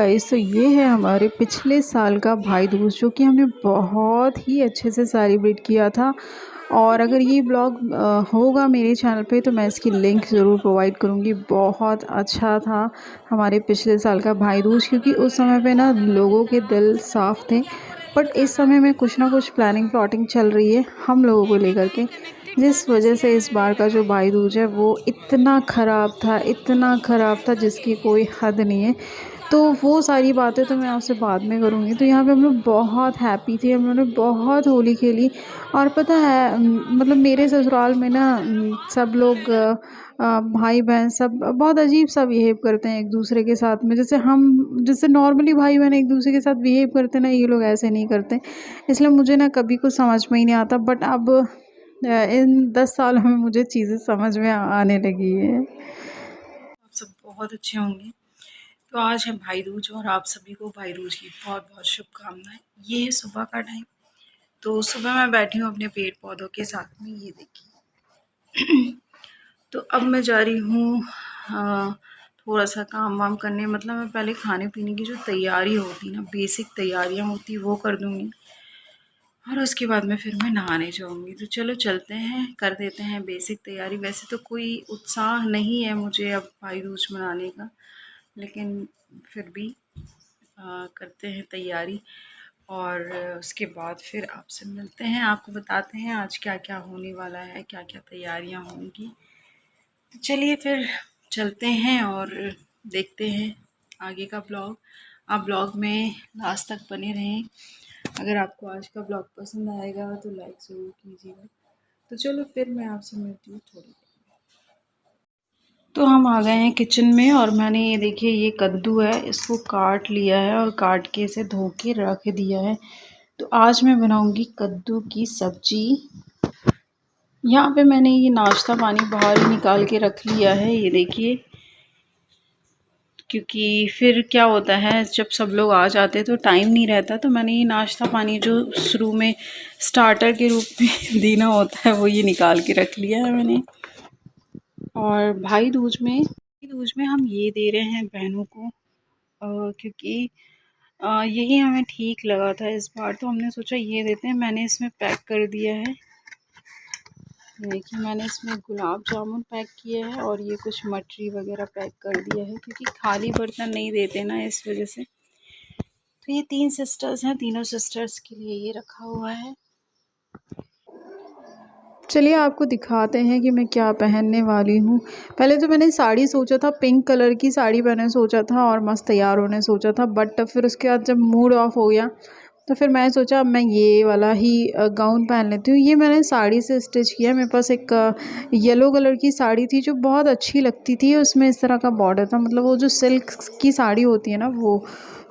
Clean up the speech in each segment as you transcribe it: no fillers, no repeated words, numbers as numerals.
Guys, तो ये है हमारे पिछले साल का भाई दूज जो कि हमने बहुत ही अच्छे से सेलिब्रेट किया था। और अगर ये ब्लॉग होगा मेरे चैनल पे तो मैं इसकी लिंक ज़रूर प्रोवाइड करूँगी। बहुत अच्छा था हमारे पिछले साल का भाई दूज, क्योंकि उस समय पे ना लोगों के दिल साफ़ थे। बट इस समय में कुछ ना कुछ प्लानिंग प्लॉटिंग चल रही है हम लोगों को लेकर के, जिस वजह से इस बार का जो भाई दूज है वो इतना ख़राब था जिसकी कोई हद नहीं है। तो वो सारी बातें तो मैं आपसे बाद में करूँगी। तो यहाँ पे हम लोग बहुत हैप्पी थे, हम लोगों ने बहुत होली खेली। और पता है मतलब मेरे ससुराल में ना सब लोग भाई बहन सब बहुत अजीब सा बिहेव करते हैं एक दूसरे के साथ में। जैसे नॉर्मली भाई बहन एक दूसरे के साथ बिहेव करते हैं ना, ये लोग ऐसे नहीं करते। इसलिए मुझे ना कभी कुछ समझ में ही नहीं आता। बट अब इन 10 सालों में मुझे चीज़ें समझ में आने लगी है। आप सब बहुत अच्छे होंगे। तो आज है भाई दूज और आप सभी को भाई दूज की बहुत बहुत शुभकामनाएं। ये है सुबह का टाइम। तो सुबह मैं बैठी हूँ अपने पेड़ पौधों के साथ में, ये देखिए। तो अब मैं जा रही हूँ थोड़ा सा काम वाम करने। मतलब मैं पहले खाने पीने की जो तैयारी होती ना, बेसिक तैयारियाँ होती वो कर दूँगी और उसके बाद में फिर मैं नहाने जाऊँगी। तो चलो चलते हैं, कर देते हैं बेसिक तैयारी। वैसे तो कोई उत्साह नहीं है मुझे अब भाई दूज मनाने का, लेकिन फिर भी करते हैं तैयारी। और उसके बाद फिर आपसे मिलते हैं, आपको बताते हैं आज क्या क्या होने वाला है, क्या क्या तैयारियां होंगी। तो चलिए फिर चलते हैं और देखते हैं आगे का ब्लॉग। आप ब्लॉग में लास्ट तक बने रहें। अगर आपको आज का ब्लॉग पसंद आएगा तो लाइक ज़रूर कीजिएगा। तो चलो फिर मैं आपसे मिलती हूँ थोड़ी देर। तो हम आ गए हैं किचन में और मैंने ये देखिए ये कद्दू है, इसको काट लिया है और काट के इसे धो के रख दिया है। तो आज मैं बनाऊंगी कद्दू की सब्जी। यहाँ पे मैंने ये नाश्ता पानी बाहर ही निकाल के रख लिया है, ये देखिए। क्योंकि फिर क्या होता है जब सब लोग आ जाते तो टाइम नहीं रहता, तो मैंने ये नाश्ता पानी जो शुरू में स्टार्टर के रूप में देना होता है वो ये निकाल के रख लिया है मैंने। और भाई दूज में हम ये दे रहे हैं बहनों को, क्योंकि यही हमें ठीक लगा था इस बार, तो हमने सोचा ये देते हैं। मैंने इसमें पैक कर दिया है, देखिए मैंने इसमें गुलाब जामुन पैक किया है और ये कुछ मटरी वगैरह पैक कर दिया है, क्योंकि खाली बर्तन नहीं देते ना, इस वजह से। तो ये 3 सिस्टर्स हैं, तीनों सिस्टर्स के लिए ये रखा हुआ है। चलिए आपको दिखाते हैं कि मैं क्या पहनने वाली हूँ। पहले तो मैंने साड़ी सोचा था, पिंक कलर की साड़ी पहने सोचा था और मस्त तैयार होने सोचा था। बट फिर उसके बाद जब मूड ऑफ हो गया तो फिर मैंने सोचा अब मैं ये वाला ही गाउन पहन लेती हूँ। ये मैंने साड़ी से स्टिच किया। मेरे पास एक येलो कलर की साड़ी थी जो बहुत अच्छी लगती थी, उसमें इस तरह का बॉर्डर था, मतलब वो जो सिल्क की साड़ी होती है ना वो।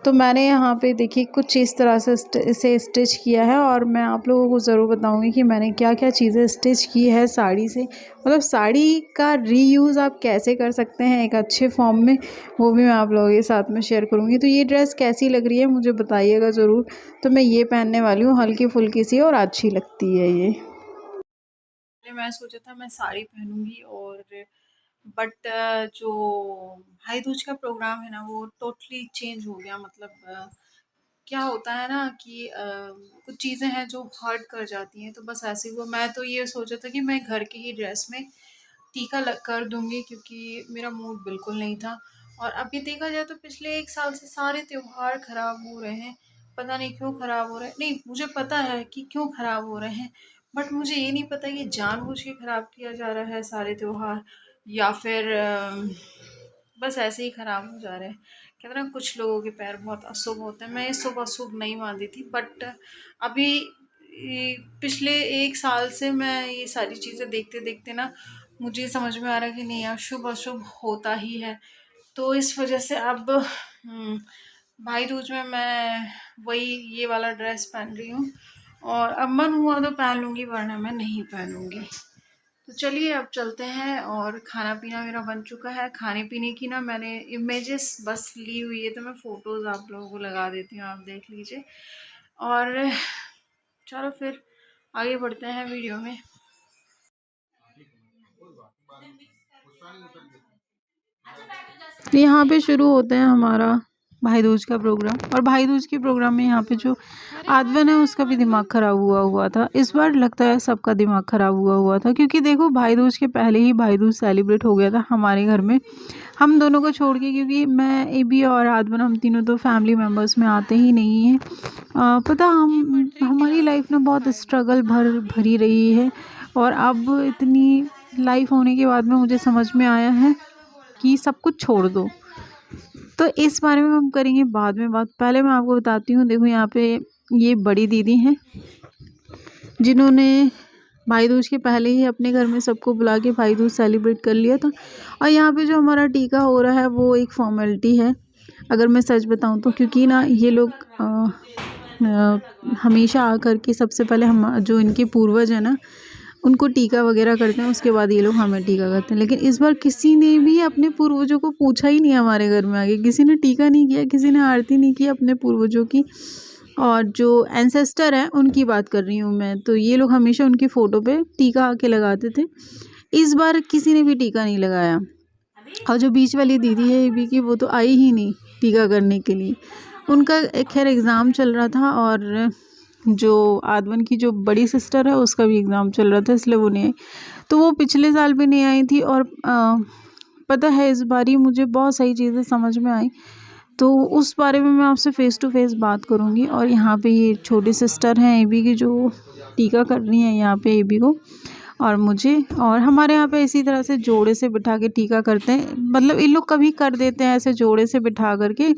तो मैंने यहाँ पे देखिए कुछ इस तरह से इसे स्टिच किया है और मैं आप लोगों को ज़रूर बताऊँगी कि मैंने क्या क्या चीज़ें स्टिच की है साड़ी से। मतलब साड़ी का रीयूज़ आप कैसे कर सकते हैं एक अच्छे फॉर्म में, वो भी मैं आप लोगों के साथ में शेयर करूँगी। तो ये ड्रेस कैसी लग रही है मुझे बताइएगा ज़रूर। तो मैं ये पहनने वाली हूँ, हल्की फुल्की सी और अच्छी लगती है ये। मैं सोचा था मैं साड़ी पहनूंगी, और बट जो भाई दूज का प्रोग्राम है ना वो टोटली चेंज हो गया। मतलब क्या होता है ना कि कुछ चीज़ें हैं जो हर्ट कर जाती हैं, तो बस ऐसे हुआ। मैं तो ये सोचा था कि मैं घर की ही ड्रेस में टीका लग कर दूंगी, क्योंकि मेरा मूड बिल्कुल नहीं था। और अभी देखा जाए तो पिछले 1 साल से सारे त्योहार खराब हो रहे हैं। पता नहीं क्यों खराब हो रहे हैं, नहीं मुझे पता है कि क्यों खराब हो रहे हैं, बट मुझे ये नहीं पता ये जानबूझ के खराब किया जा रहा है सारे त्योहार, या फिर बस ऐसे ही खराब हो जा रहे हैं। कहते हैं ना कुछ लोगों के पैर बहुत अशुभ होते हैं। मैं ये शुभ अशुभ नहीं मानती थी, बट अभी पिछले 1 साल से मैं ये सारी चीज़ें देखते देखते ना मुझे समझ में आ रहा है कि नहीं यार, शुभ अशुभ होता ही है। तो इस वजह से अब भाई दूज में मैं वही ये वाला ड्रेस पहन रही हूँ, और अब मन हुआ तो पहन लूँगी वरना मैं नहीं पहनूँगी। तो चलिए अब चलते हैं। और खाना पीना मेरा बन चुका है। खाने पीने की ना मैंने इमेजेस बस ली हुई है, तो मैं फ़ोटोज़ आप लोगों को लगा देती हूँ, आप देख लीजिए। और चलो फिर आगे बढ़ते हैं वीडियो में। तो यहाँ पे शुरू होता है हमारा भाई दूज का प्रोग्राम। और भाई दूज के प्रोग्राम में यहाँ पे जो आदवन है उसका भी दिमाग ख़राब हुआ था। इस बार लगता है सबका दिमाग ख़राब हुआ था, क्योंकि देखो भाई दूज के पहले ही भाई दूज सेलिब्रेट हो गया था हमारे घर में, हम दोनों को छोड़ के, क्योंकि मैं एबी और आदवन हम तीनों तो फैमिली मेम्बर्स में आते ही नहीं हैं। पता हम हमारी लाइफ में बहुत स्ट्रगल भरी रही है, और अब इतनी लाइफ होने के बाद में मुझे समझ में आया है कि सब कुछ छोड़ दो। तो इस बारे में हम करेंगे बाद में बात। पहले मैं आपको बताती हूँ, देखो यहाँ पे ये बड़ी दीदी हैं जिन्होंने भाई दूज के पहले ही अपने घर में सबको बुला के भाई दूज सेलिब्रेट कर लिया था। और यहाँ पे जो हमारा टीका हो रहा है वो एक फॉर्मेलिटी है, अगर मैं सच बताऊँ तो, क्योंकि ना ये लोग हमेशा आकर के सबसे पहले हम जो इनके पूर्वज हैं ना उनको टीका वगैरह करते हैं, उसके बाद ये लोग हमें टीका करते हैं। लेकिन इस बार किसी ने भी अपने पूर्वजों को पूछा ही नहीं, हमारे घर में आके किसी ने टीका नहीं किया, किसी ने आरती नहीं की अपने पूर्वजों की। और जो एंसेस्टर हैं उनकी बात कर रही हूँ मैं, तो ये लोग हमेशा उनकी फ़ोटो पे टीका आके लगाते थे। इस बार किसी ने भी टीका नहीं लगाया। और जो बीच वाली दीदी है एबी की, वो तो आई ही नहीं टीका करने के लिए। उनका खैर एग्ज़ाम चल रहा था, और जो आदवन की जो बड़ी सिस्टर है उसका भी एग्ज़ाम चल रहा था, इसलिए वो नहीं आई। तो वो पिछले साल भी नहीं आई थी। और पता है इस बार ही मुझे बहुत सही चीज़ें समझ में आई, तो उस बारे में मैं आपसे फ़ेस टू फेस बात करूँगी। और यहाँ पे ये छोटी सिस्टर हैं एबी की जो टीका कर रही हैं यहाँ पे एबी को और मुझे। और हमारे यहाँ पे इसी तरह से जोड़े से बिठा के टीका करते हैं, मतलब इन लोग कभी कर देते हैं ऐसे जोड़े से बिठा करके,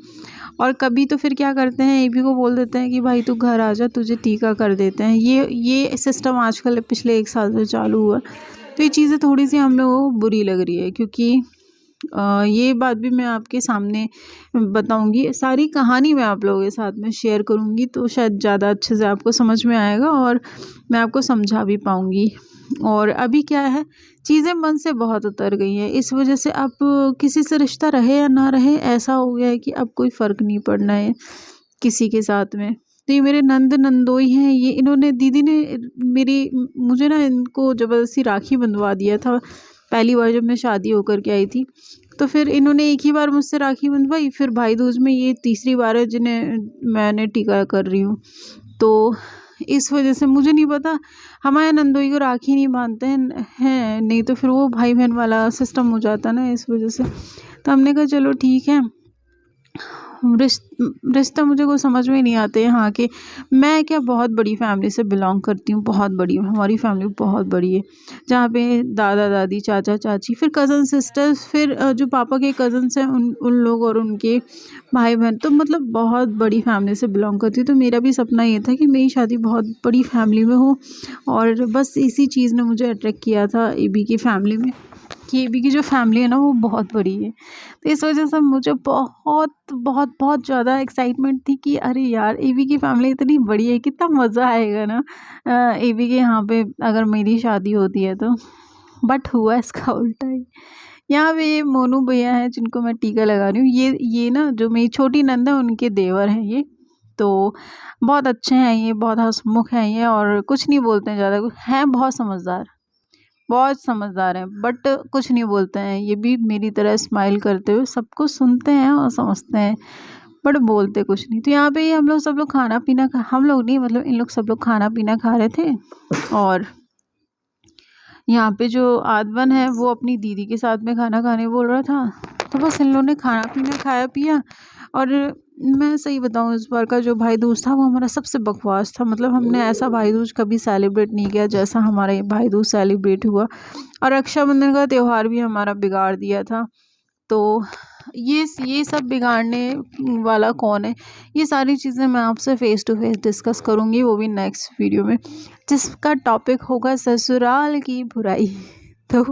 और कभी तो फिर क्या करते हैं एबी को बोल देते हैं कि भाई तू घर आ जा, तुझे टीका कर देते हैं। ये सिस्टम आजकल पिछले 1 साल से चालू हुआ। तो ये चीज़ें थोड़ी सी हम लोगों को बुरी लग रही है, क्योंकि ये बात भी मैं आपके सामने बताऊंगी, सारी कहानी मैं आप लोगों के साथ में शेयर करूंगी, तो शायद ज़्यादा अच्छे से आपको समझ में आएगा और मैं आपको समझा भी पाऊंगी। और अभी क्या है, चीज़ें मन से बहुत उतर गई हैं, इस वजह से अब किसी से रिश्ता रहे या ना रहे, ऐसा हो गया है कि अब कोई फ़र्क नहीं पड़ना है किसी के साथ में। तो ये मेरे नंदोई हैं, ये इन्होंने दीदी ने मुझे ना इनको ज़बरदस्ती राखी बंधवा दिया था पहली बार जब मैं शादी होकर के आई थी। तो फिर इन्होंने एक ही बार मुझसे राखी बंधवाई, फिर भाई दूज में ये तीसरी बार है जिन्हें मैंने टीका कर रही हूँ। तो इस वजह से मुझे नहीं पता, हमारे नंदोई को राखी नहीं बांधते हैं नहीं तो फिर वो भाई बहन वाला सिस्टम हो जाता ना, इस वजह से। तो हमने कहा चलो ठीक है, रिश्ता मुझे कोई समझ में नहीं आते यहाँ के। मैं क्या बहुत बड़ी फैमिली से बिलोंग करती हूँ, बहुत बड़ी, हमारी फैमिली बहुत बड़ी है, जहाँ पे दादा दादी चाचा चाची, फिर कज़न सिस्टर्स, फिर जो पापा के कज़न्स हैं उन लोग और उनके भाई बहन, तो मतलब बहुत बड़ी फैमिली से बिलोंग करती हूँ। तो मेरा भी सपना ये था कि मेरी शादी बहुत बड़ी फैमिली में हो, और बस इसी चीज़ ने मुझे अट्रैक्ट किया था एबी की फैमिली में, कि एबी की जो फैमिली है ना वो बहुत बड़ी है। तो इस वजह से मुझे बहुत बहुत बहुत ज़्यादा एक्साइटमेंट थी कि अरे यार एबी की फैमिली इतनी बड़ी है, कितना मज़ा आएगा ना एबी के यहाँ पे अगर मेरी शादी होती है तो। बट हुआ इसका उल्टा ही। यहाँ पे ये मोनू भैया हैं जिनको मैं टीका लगा रही हूँ, ये ना जो मेरी छोटी नंद है उनके देवर हैं ये। तो बहुत अच्छे हैं ये, बहुत हंसमुख हैं ये, और कुछ नहीं बोलते हैं ज़्यादा, कुछ हैं बहुत समझदार हैं, बट कुछ नहीं बोलते हैं। ये भी मेरी तरह स्माइल करते हुए सबको सुनते हैं और समझते हैं, बट बोलते कुछ नहीं। तो यहाँ पे हम लोग सब लोग खाना पीना हम लोग नहीं, मतलब इन लोग सब लोग खाना पीना खा रहे थे। और यहाँ पे जो आदवन है वो अपनी दीदी के साथ में खाना खाने बोल रहा था, तो बस इन लोगों ने खाना पीना खाया पिया। और मैं सही बताऊँ, इस बार का जो भाई दूज था वो हमारा सबसे बकवास था, मतलब हमने ऐसा भाई दूज कभी सेलिब्रेट नहीं किया जैसा हमारा ये भाई दूज सेलिब्रेट हुआ। और रक्षाबंधन का त्यौहार भी हमारा बिगाड़ दिया था। तो ये सब बिगाड़ने वाला कौन है, ये सारी चीज़ें मैं आपसे फ़ेस टू फेस डिस्कस करूँगी, वो भी नेक्स्ट वीडियो में, जिसका टॉपिक होगा ससुराल की बुराई। तो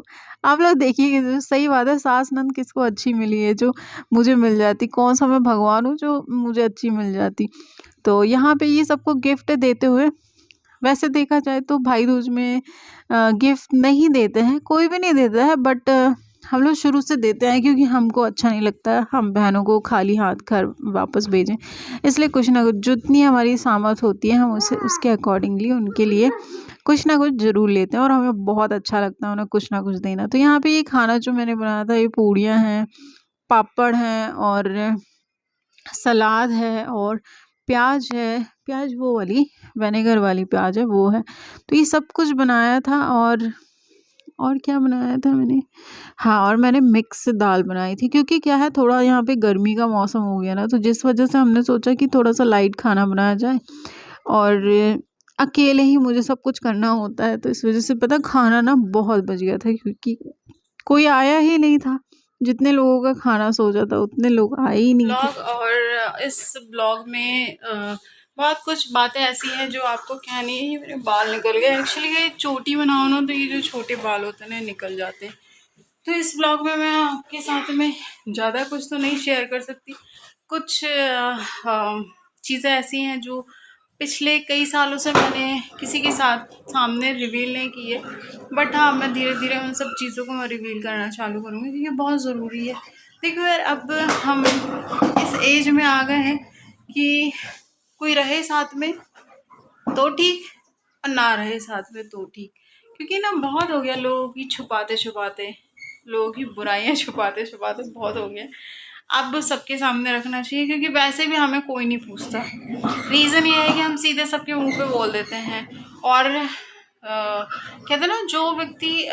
आप लोग देखिए कि सही बात है, सास नंद किसको अच्छी मिली है जो मुझे मिल जाती, कौन सा मैं भगवान हूँ जो मुझे अच्छी मिल जाती। तो यहाँ पे ये सबको गिफ्ट देते हुए, वैसे देखा जाए तो भाई दूज में गिफ्ट नहीं देते हैं, कोई भी नहीं देता है, बट हम लोग शुरू से देते हैं क्योंकि हमको अच्छा नहीं लगता है हम बहनों को खाली हाथ घर वापस भेजें, इसलिए कुछ ना कुछ जितनी हमारी सामर्थ होती है हम उसके अकॉर्डिंगली उनके लिए कुछ ना कुछ ज़रूर लेते हैं, और हमें बहुत अच्छा लगता है उन्हें कुछ ना कुछ देना। तो यहाँ पे ये खाना जो मैंने बनाया था, ये पूड़ियाँ हैं, पापड़ हैं, और सलाद है और प्याज है, प्याज वो वाली विनेगर वाली प्याज है वो है। तो ये सब कुछ बनाया था और क्या बनाया था मैंने, हाँ, और मैंने मिक्स दाल बनाई थी क्योंकि क्या है थोड़ा यहाँ पे गर्मी का मौसम हो गया ना, तो जिस वजह से हमने सोचा कि थोड़ा सा लाइट खाना बनाया जाए। और अकेले ही मुझे सब कुछ करना होता है, तो इस वजह से पता खाना ना बहुत बच गया था क्योंकि कोई आया ही नहीं था। जितने लोगों का खाना सोचा था उतने लोग आए ही नहीं थे। ब्लॉग, और इस ब्लॉग में बहुत कुछ बातें ऐसी हैं जो आपको कहनी है। ये मेरे बाल निकल गए, एक्चुअली ये चोटी बनाओ ना तो ये जो छोटे बाल होते हैं ना निकल जाते हैं। तो इस ब्लॉग में मैं आपके साथ में ज़्यादा कुछ तो नहीं शेयर कर सकती। कुछ चीज़ें ऐसी हैं जो पिछले कई सालों से मैंने किसी के साथ सामने रिवील नहीं की है, बट हाँ मैं धीरे धीरे उन सब चीज़ों को मैं रिवील करना चालू करूँगी क्योंकि बहुत ज़रूरी है। देखो यार, अब हम इस एज में आ गए हैं कि कोई रहे साथ में तो ठीक और ना रहे साथ में तो ठीक, क्योंकि ना बहुत हो गया लोगों की छुपाते छुपाते, लोगों की बुराइयां छुपाते छुपाते बहुत हो गया। अब सबके सामने रखना चाहिए क्योंकि वैसे भी हमें कोई नहीं पूछता। रीज़न ये है कि हम सीधे सबके मुंह पे बोल देते हैं। और कहते हैं ना, जो व्यक्ति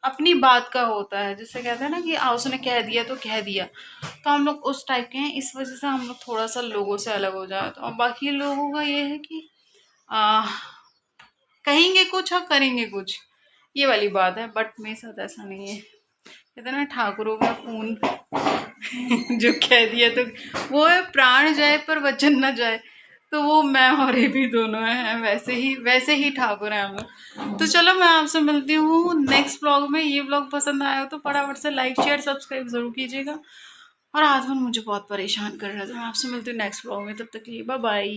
अपनी बात का होता है, जिससे कहते हैं ना कि उसने कह दिया तो कह दिया, तो हम लोग उस टाइप के हैं। इस वजह से हम लोग थोड़ा सा लोगों से अलग हो जाते हैं। और बाकी लोगों का ये है कि आ, कहेंगे कुछ और करेंगे कुछ, ये वाली बात है। बट मेरे साथ ऐसा नहीं है। कहते ना, ठाकुरों का खून जो कह दिया तो वो है, प्राण जाए पर वचन न जाए। तो वो मैं और ये भी दोनों हैं, वैसे ही ठाकुर हैं हम लोग। तो चलो मैं आपसे मिलती हूँ नेक्स्ट ब्लॉग में। ये ब्लॉग पसंद आया हो तो फटाफट से लाइक शेयर सब्सक्राइब जरूर कीजिएगा। और आजमन मुझे बहुत परेशान कर रहा था। मैं आपसे मिलती हूँ नेक्स्ट ब्लॉग में, तब तक के लिए बाय बाय।